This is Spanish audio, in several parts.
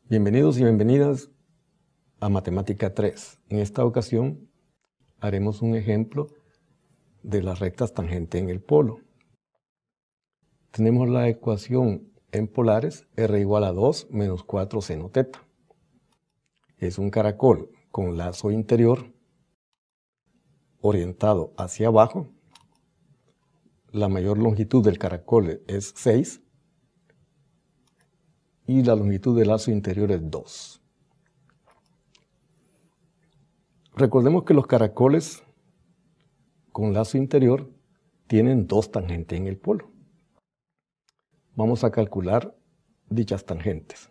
Bienvenidos y bienvenidas a Matemática 3. En esta ocasión haremos un ejemplo de las rectas tangente en el polo. Tenemos la ecuación en polares r igual a 2 menos 4 seno teta. Es un caracol con lazo interior orientado hacia abajo. La mayor longitud del caracol es 6 y la longitud del lazo interior es 2. Recordemos que los caracoles con lazo interior tienen dos tangentes en el polo. Vamos a calcular dichas tangentes.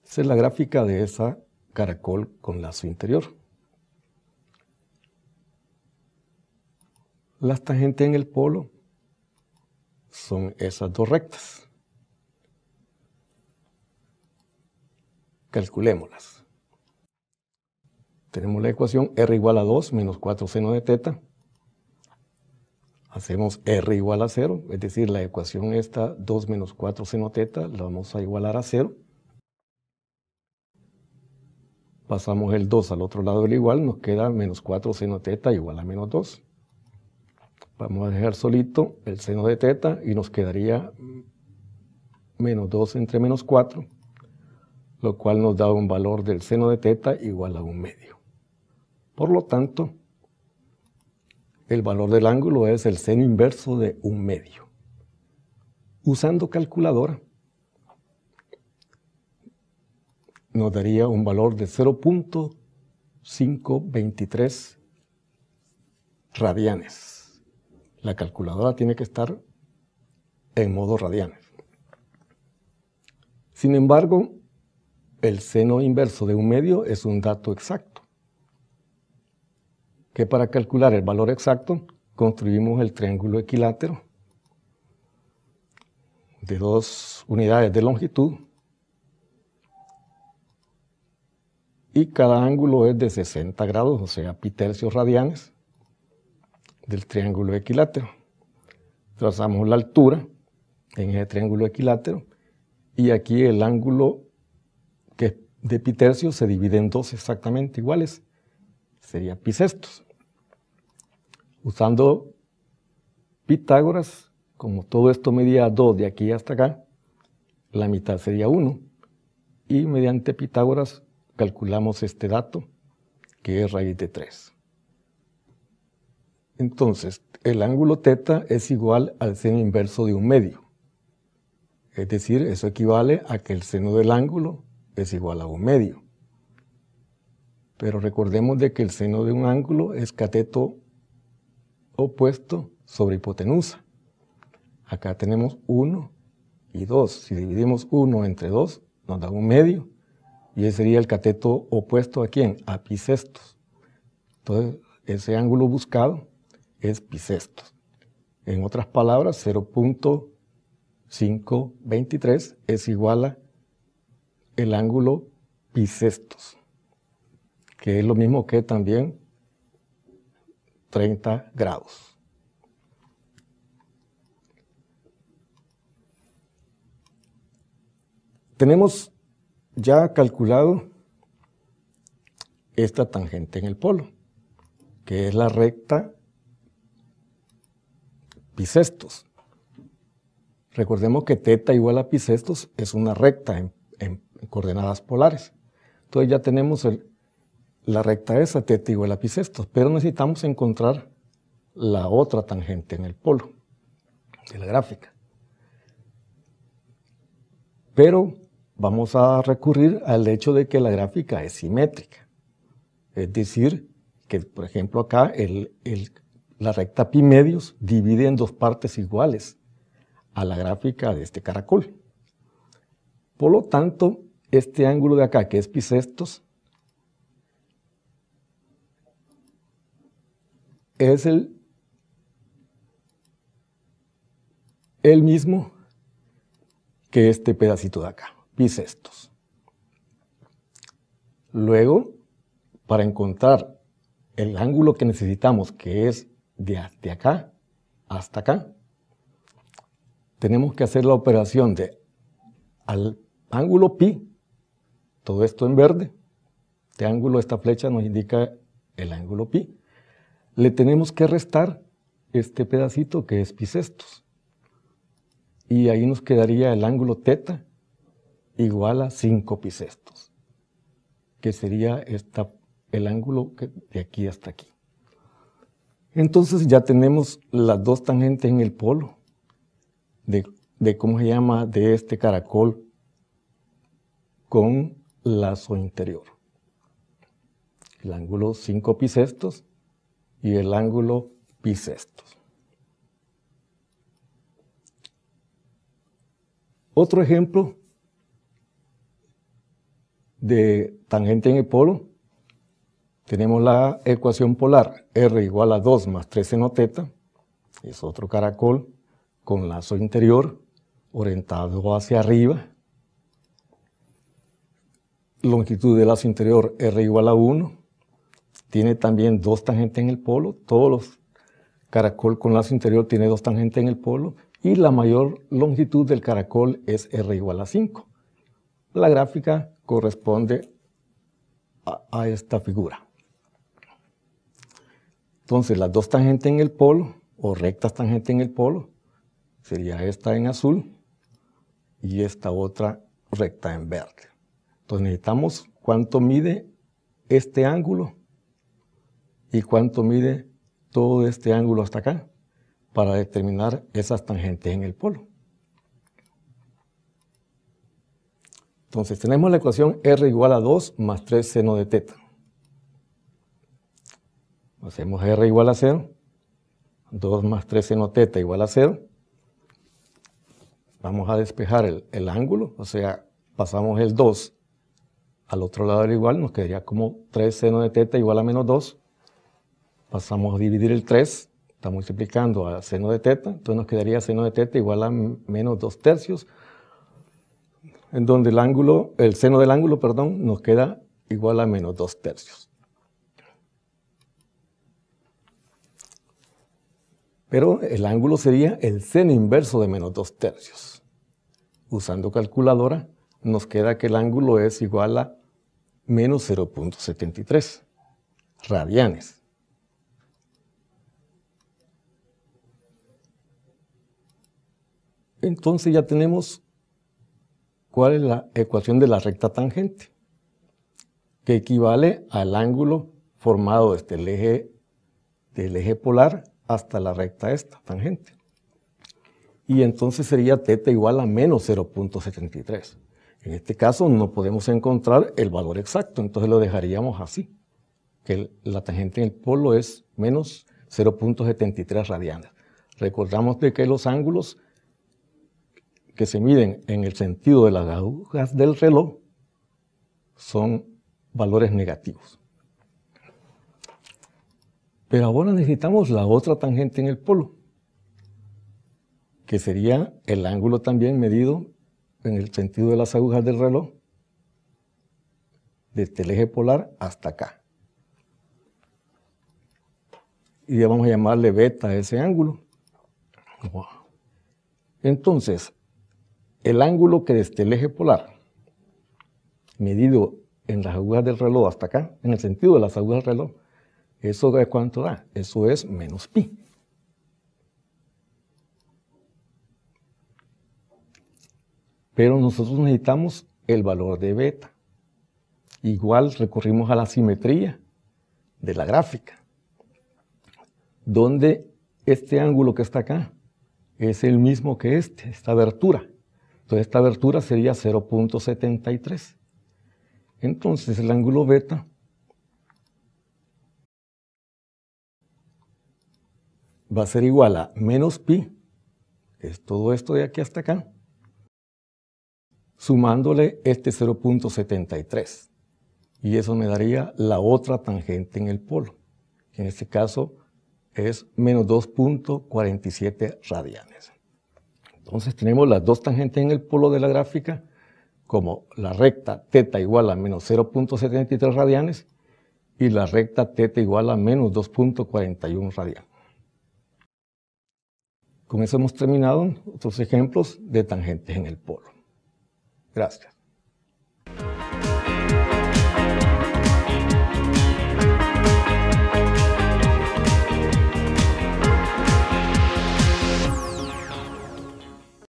Esta es la gráfica de esa caracol con lazo interior. Las tangentes en el polo son esas dos rectas. Calculémoslas. Tenemos la ecuación r igual a 2 menos 4 seno de teta. Hacemos r igual a 0, es decir, la ecuación esta 2 menos 4 seno teta la vamos a igualar a 0. Pasamos el 2 al otro lado del igual, nos queda menos 4 seno teta igual a menos 2. Vamos a dejar solito el seno de teta y nos quedaría menos 2 entre menos 4, lo cual nos da un valor del seno de teta igual a 1/2. Por lo tanto, el valor del ángulo es el seno inverso de 1/2. Usando calculadora, nos daría un valor de 0.523 radianes. La calculadora tiene que estar en modo radianes. Sin embargo, el seno inverso de 1/2 es un dato exacto, que para calcular el valor exacto construimos el triángulo equilátero de 2 unidades de longitud y cada ángulo es de 60 grados, o sea, pi tercios radianes del triángulo equilátero. Trazamos la altura en ese triángulo equilátero y aquí el ángulo que es de pi tercios se divide en dos exactamente iguales, sería pi sextos. Usando Pitágoras, como todo esto medía 2 de aquí hasta acá, la mitad sería 1. Y mediante Pitágoras calculamos este dato, que es raíz de 3. Entonces, el ángulo teta es igual al seno inverso de 1/2. Es decir, eso equivale a que el seno del ángulo es igual a 1/2. Pero recordemos de que el seno de un ángulo es cateto opuesto sobre hipotenusa. Acá tenemos 1 y 2. Si dividimos 1 entre 2, nos da 1/2. Y ese sería el cateto opuesto ¿a quién? A pi sextos. Entonces, ese ángulo buscado es pi sextos. En otras palabras, 0.523 es igual a el ángulo pi sextos, que es lo mismo que también 30 grados. Tenemos ya calculado esta tangente en el polo, que es la recta pi sextos. Recordemos que teta igual a pi sextos es una recta en coordenadas polares. Entonces ya tenemos la recta esa, teta igual a pi sextos, pero necesitamos encontrar la otra tangente en el polo de la gráfica. Pero vamos a recurrir al hecho de que la gráfica es simétrica. Es decir, que por ejemplo acá la recta pi medios divide en dos partes iguales a la gráfica de este caracol. Por lo tanto, este ángulo de acá, que es pi sextos, es el mismo que este pedacito de acá, pi sextos. Luego, para encontrar el ángulo que necesitamos, que es de acá hasta acá, tenemos que hacer la operación de, al ángulo pi, todo esto en verde, este ángulo, esta flecha nos indica el ángulo pi. Le tenemos que restar este pedacito que es pi sextos. Y ahí nos quedaría el ángulo teta igual a 5 pi sextos, que sería el ángulo de aquí hasta aquí. Entonces ya tenemos las dos tangentes en el polo de ¿cómo se llama?, de este caracol con lazo interior. El ángulo 5 pi sextos y el ángulo pi sextos. Otro ejemplo de tangente en el polo, tenemos la ecuación polar R igual a 2 más 3 seno teta, es otro caracol con lazo interior orientado hacia arriba. Longitud del lazo interior R igual a 1, tiene también dos tangentes en el polo, todos los caracol con lazo interior tiene dos tangentes en el polo, y la mayor longitud del caracol es R igual a 5. La gráfica corresponde a esta figura. Entonces, las dos tangentes en el polo, o rectas tangentes en el polo, sería esta en azul y esta otra recta en verde. Entonces necesitamos cuánto mide este ángulo y cuánto mide todo este ángulo hasta acá para determinar esas tangentes en el polo. Entonces tenemos la ecuación R igual a 2 más 3 seno de teta. Hacemos R igual a 0, 2 más 3 seno teta igual a 0. Vamos a despejar el ángulo, o sea, pasamos el 2 al otro lado del igual, nos quedaría como 3 seno de teta igual a menos 2. Pasamos a dividir el 3, está multiplicando a seno de teta, entonces nos quedaría seno de teta igual a menos 2 tercios, en donde el seno del ángulo, perdón, nos queda igual a menos 2 tercios. Pero el ángulo sería el seno inverso de menos 2 tercios. Usando calculadora, nos queda que el ángulo es igual a menos 0.73 radianes. Entonces ya tenemos cuál es la ecuación de la recta tangente, que equivale al ángulo formado desde el eje polar hasta la recta esta, tangente. Y entonces sería teta igual a menos 0.73. En este caso no podemos encontrar el valor exacto, entonces lo dejaríamos así, que la tangente en el polo es menos 0.73 radianes. Recordamos de que los ángulos que se miden en el sentido de las agujas del reloj son valores negativos. Pero ahora necesitamos la otra tangente en el polo, que sería el ángulo también medido en el sentido de las agujas del reloj, desde el eje polar hasta acá. Y ya vamos a llamarle beta a ese ángulo. Entonces, el ángulo que desde el eje polar, medido en las agujas del reloj hasta acá, en el sentido de las agujas del reloj, ¿eso es cuánto da? Eso es menos pi. Pero nosotros necesitamos el valor de beta. Igual recurrimos a la simetría de la gráfica, donde este ángulo que está acá es el mismo que esta abertura. Entonces esta abertura sería 0.73. Entonces el ángulo beta va a ser igual a menos pi, que es todo esto de aquí hasta acá, sumándole este 0.73. Y eso me daría la otra tangente en el polo, que en este caso es menos 2.47 radianes. Entonces tenemos las dos tangentes en el polo de la gráfica, como la recta teta igual a menos 0.73 radianes y la recta teta igual a menos 2.41 radianes. Con eso hemos terminado otros ejemplos de tangentes en el polo. Gracias.